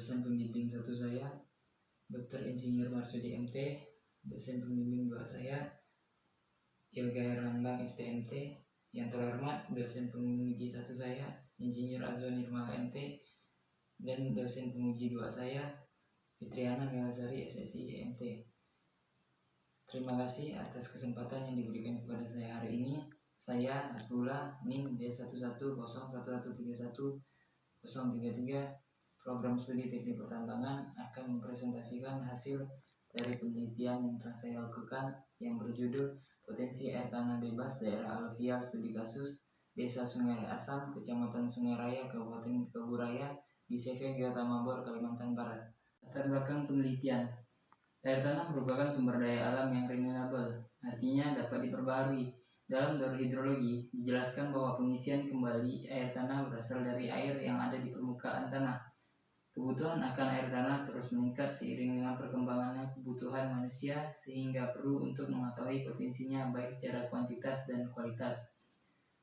dosen pembimbing 1 saya, Dr. Insinyur Marsudi MT, dosen pembimbing 2 saya, Yoga Herlambang STMT. Yang terhormat dosen penguji 1 saya, Insinyur Azwan Nirmala MT, dan dosen penguji 2 saya, Fitriana Melasari SSI MT. Terima kasih atas kesempatan yang diberikan kepada saya hari ini. Saya Hasbullah NIM D1101131033, program studi teknik pertambangan, akan mempresentasikan hasil dari penelitian yang telah saya lakukan yang berjudul Potensi Air Tanah Bebas Daerah Aluvial Studi Kasus Desa Sungai Asam, Kecamatan Sungai Raya, Kabupaten Keburaya, di CV Geota Mabor, Kalimantan Barat. Latar belakang penelitian. Air tanah merupakan sumber daya alam yang renewable, artinya dapat diperbaharui. Dalam teori hidrologi, dijelaskan bahwa pengisian kembali air tanah berasal dari air yang ada di permukaan tanah. Kebutuhan akan air tanah terus meningkat seiring dengan perkembangannya kebutuhan manusia, sehingga perlu untuk mengetahui potensinya baik secara kuantitas dan kualitas.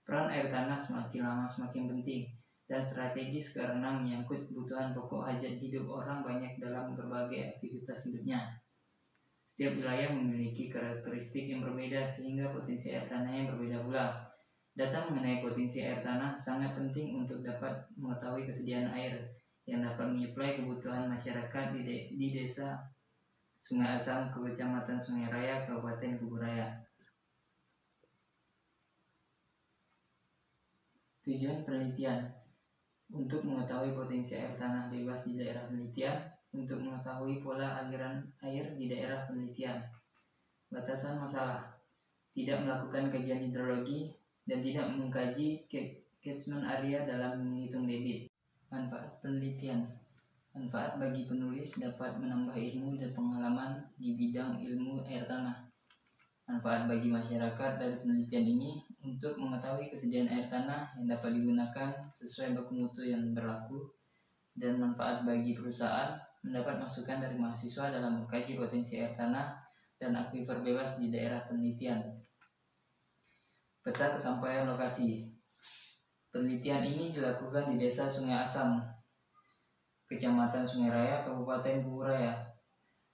Peran air tanah semakin lama semakin penting dan strategis karena menyangkut kebutuhan pokok hajat hidup orang banyak dalam berbagai aktivitas hidupnya. Setiap wilayah memiliki karakteristik yang berbeda sehingga potensi air tanahnya berbeda pula. Data mengenai potensi air tanah sangat penting untuk dapat mengetahui kesediaan air yang dapat menyuplai kebutuhan masyarakat di desa Sungai Asam, Kecamatan Sungai Raya, Kabupaten Keburaya. Tujuan penelitian untuk mengetahui potensi air tanah bebas di daerah penelitian, untuk mengetahui pola aliran air di daerah penelitian. Batasan masalah: tidak melakukan kajian hidrologi dan tidak mengkaji catchment area dalam menghitung debit. Manfaat penelitian. Manfaat bagi penulis dapat menambah ilmu dan pengalaman di bidang ilmu air tanah. Manfaat bagi masyarakat dari penelitian ini untuk mengetahui kesediaan air tanah yang dapat digunakan sesuai baku mutu yang berlaku, dan manfaat bagi perusahaan mendapat masukan dari mahasiswa dalam mengkaji potensi air tanah dan akuifer bebas di daerah penelitian. Peta kesampaian lokasi. Penelitian ini dilakukan di Desa Sungai Asam, Kecamatan Sungai Raya, Kabupaten Keburaya.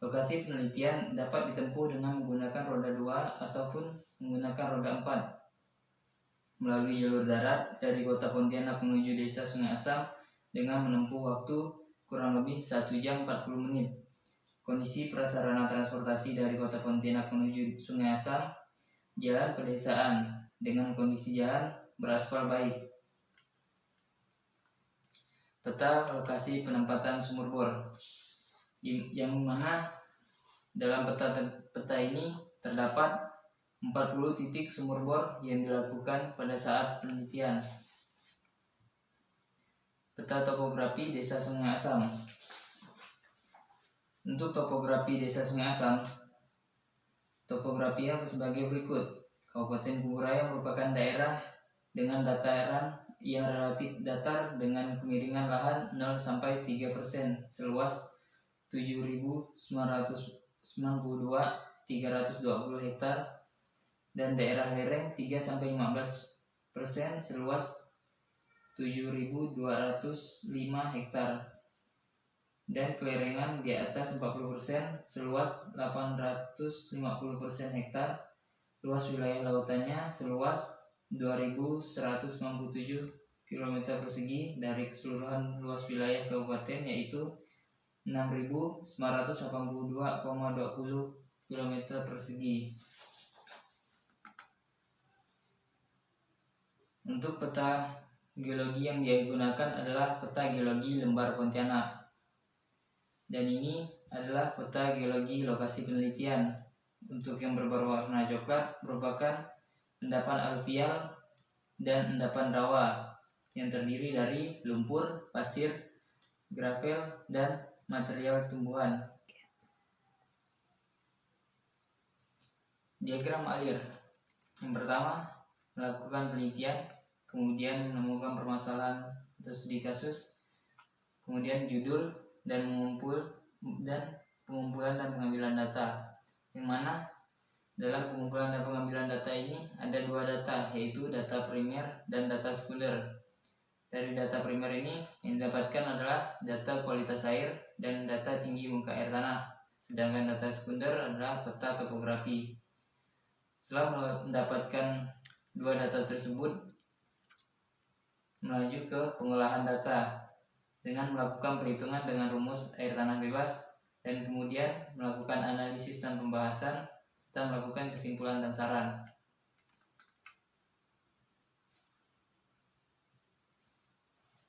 Lokasi penelitian dapat ditempuh dengan menggunakan roda 2 ataupun menggunakan roda 4 melalui jalur darat dari Kota Pontianak menuju Desa Sungai Asam dengan menempuh waktu kurang lebih 1 jam 40 menit. Kondisi prasarana transportasi dari Kota Pontianak menuju Sungai Asam: jalan pedesaan dengan kondisi jalan beraspal baik. Peta lokasi penempatan sumur bor, yang mana dalam peta ini terdapat 40 titik sumur bor yang dilakukan pada saat penelitian. Peta topografi Desa Sungai Asam. Untuk topografi Desa Sungai Asam, topografinya sebagai berikut. Kabupaten Keburaya merupakan daerah dengan dataran yang relatif datar dengan kemiringan lahan 0-3% seluas 7.992.320 hektar, dan daerah lereng 3-15% seluas 7.205 hektar, dan kelerengan di atas 40% seluas 850% hektar. Luas wilayah lautannya seluas 2.197 km persegi dari keseluruhan luas wilayah kabupaten, yaitu 6.982,20 km persegi. Untuk peta geologi yang digunakan adalah peta geologi lembar Pontianak, dan ini adalah peta geologi lokasi penelitian. Untuk yang berwarna coklat merupakan endapan aluvial dan endapan rawa yang terdiri dari lumpur, pasir, gravel, dan material tumbuhan. Diagram alir. Yang pertama, melakukan penelitian, kemudian menemukan permasalahan atau studi kasus, kemudian judul dan pengumpulan dan pengambilan data, yang mana dalam pengumpulan dan pengambilan data ini ada 2 data, yaitu data primer dan data sekunder. Dari data primer ini yang didapatkan adalah data kualitas air dan data tinggi muka air tanah. Sedangkan data sekunder adalah peta topografi. Setelah mendapatkan dua data tersebut, melaju ke pengolahan data dengan melakukan perhitungan dengan rumus air tanah bebas dan kemudian melakukan analisis dan pembahasan serta melakukan kesimpulan dan saran.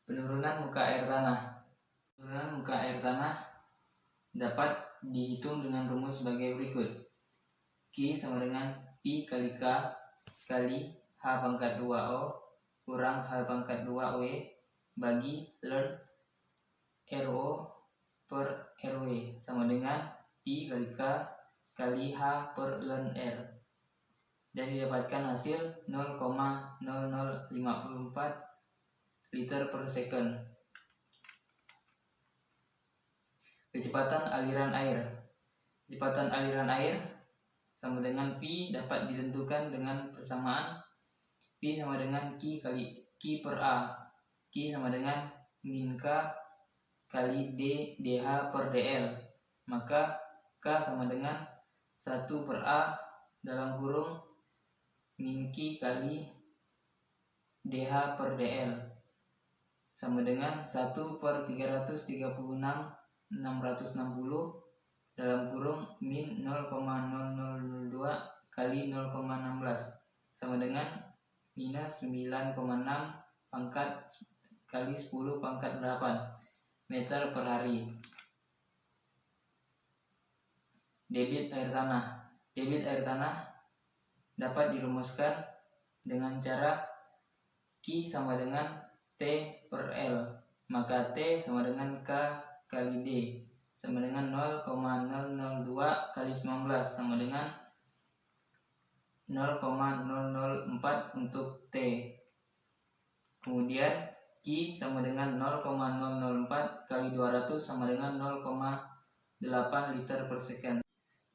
Penurunan muka air tanah. Penurunan muka air tanah dapat dihitung dengan rumus sebagai berikut. Q sama dengan Pi kali K kali H pangkat 2O kurang H pangkat 2W bagi ln RO per RW sama dengan Pi kali K kali H per ln R. Dan didapatkan hasil 0,0054 liter per second. Kecepatan aliran air. Kecepatan aliran air sama dengan V dapat ditentukan dengan persamaan V sama dengan Q kali Q per A. Q sama dengan min K kali D DH per DL. Maka K sama dengan 1 per A dalam kurung min Q kali DH per DL sama dengan 1 per 336.660 dalam kurung min 0,0002 kali 0,16 sama dengan minus 9,6 pangkat kali 10 pangkat 8 meter per hari. Debit air tanah. Debit air tanah dapat dirumuskan dengan cara Q sama dengan T per L, maka T sama dengan K kali D sama dengan 0,002 kali 19 sama dengan 0,004 untuk T. Kemudian Q sama dengan 0,004 kali 200 sama dengan 0,8 liter per second.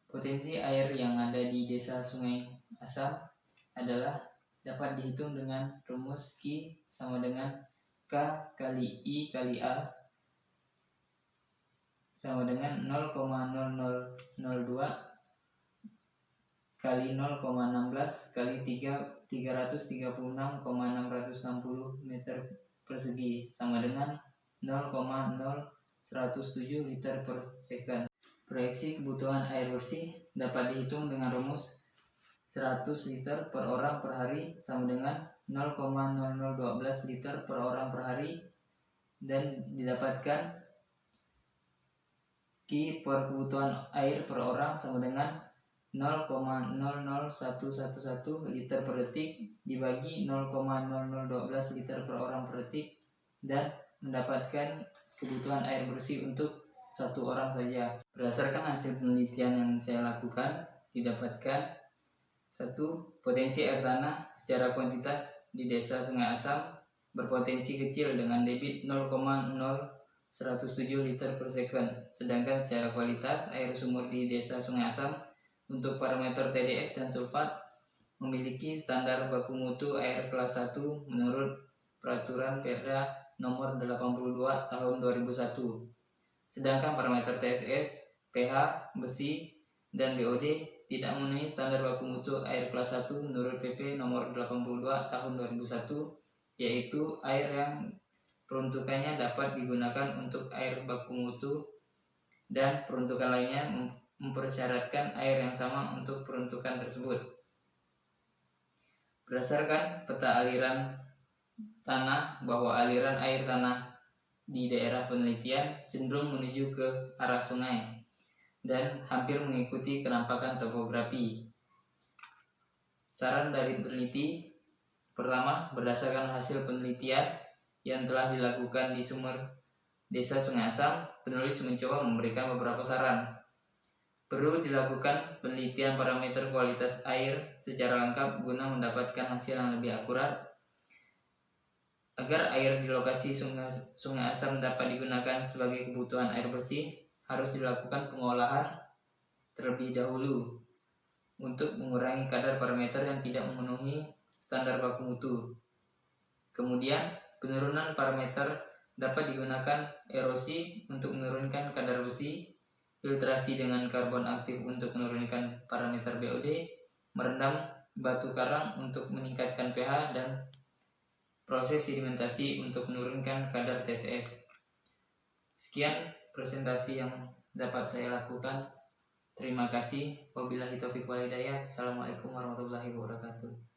Potensi air yang ada di desa Sungai Asam adalah dapat dihitung dengan rumus Q sama dengan K kali I kali A sama dengan 0,0002 kali 0,16 kali 336,660 meter persegi sama dengan 0,0107 liter per second. Proyeksi kebutuhan air bersih dapat dihitung dengan rumus 100 liter per orang per hari sama dengan 0,0012 liter per orang per hari dan didapatkan Q per kebutuhan air per orang sama dengan 0,00111 liter per detik dibagi 0,0012 liter per orang per detik dan mendapatkan kebutuhan air bersih untuk satu orang saja. Berdasarkan hasil penelitian yang saya lakukan, didapatkan 1. Potensi air tanah secara kuantitas di desa Sungai Asam berpotensi kecil dengan debit 0,0107 liter per second. Sedangkan secara kualitas air sumur di desa Sungai Asam untuk parameter TDS dan sulfat memiliki standar baku mutu air kelas 1 menurut Peraturan Perda Nomor 82 Tahun 2001. Sedangkan parameter TSS, pH, besi, dan BOD tidak memenuhi standar baku mutu air kelas 1 menurut PP Nomor 82 Tahun 2001, yaitu air yang peruntukannya dapat digunakan untuk air baku mutu dan peruntukan lainnya mempersyaratkan air yang sama untuk peruntukan tersebut. Berdasarkan peta aliran tanah bahwa aliran air tanah di daerah penelitian cenderung menuju ke arah sungai dan hampir mengikuti kenampakan topografi. Saran dari peneliti: pertama, berdasarkan hasil penelitian yang telah dilakukan di sumur desa Sungai Asam, penulis mencoba memberikan beberapa saran. Perlu dilakukan penelitian parameter kualitas air secara lengkap guna mendapatkan hasil yang lebih akurat. Agar air di lokasi Sungai Asam dapat digunakan sebagai kebutuhan air bersih, harus dilakukan pengolahan terlebih dahulu untuk mengurangi kadar parameter yang tidak memenuhi standar baku mutu. Kemudian, Penurunan parameter dapat digunakan erosi untuk menurunkan kadar besi, filtrasi dengan karbon aktif untuk menurunkan parameter BOD, merendam batu karang untuk meningkatkan pH, dan proses sedimentasi untuk menurunkan kadar TSS. Sekian presentasi yang dapat saya lakukan. Terima kasih. Wabillahi taufiq wal hidayah. Assalamualaikum warahmatullahi wabarakatuh.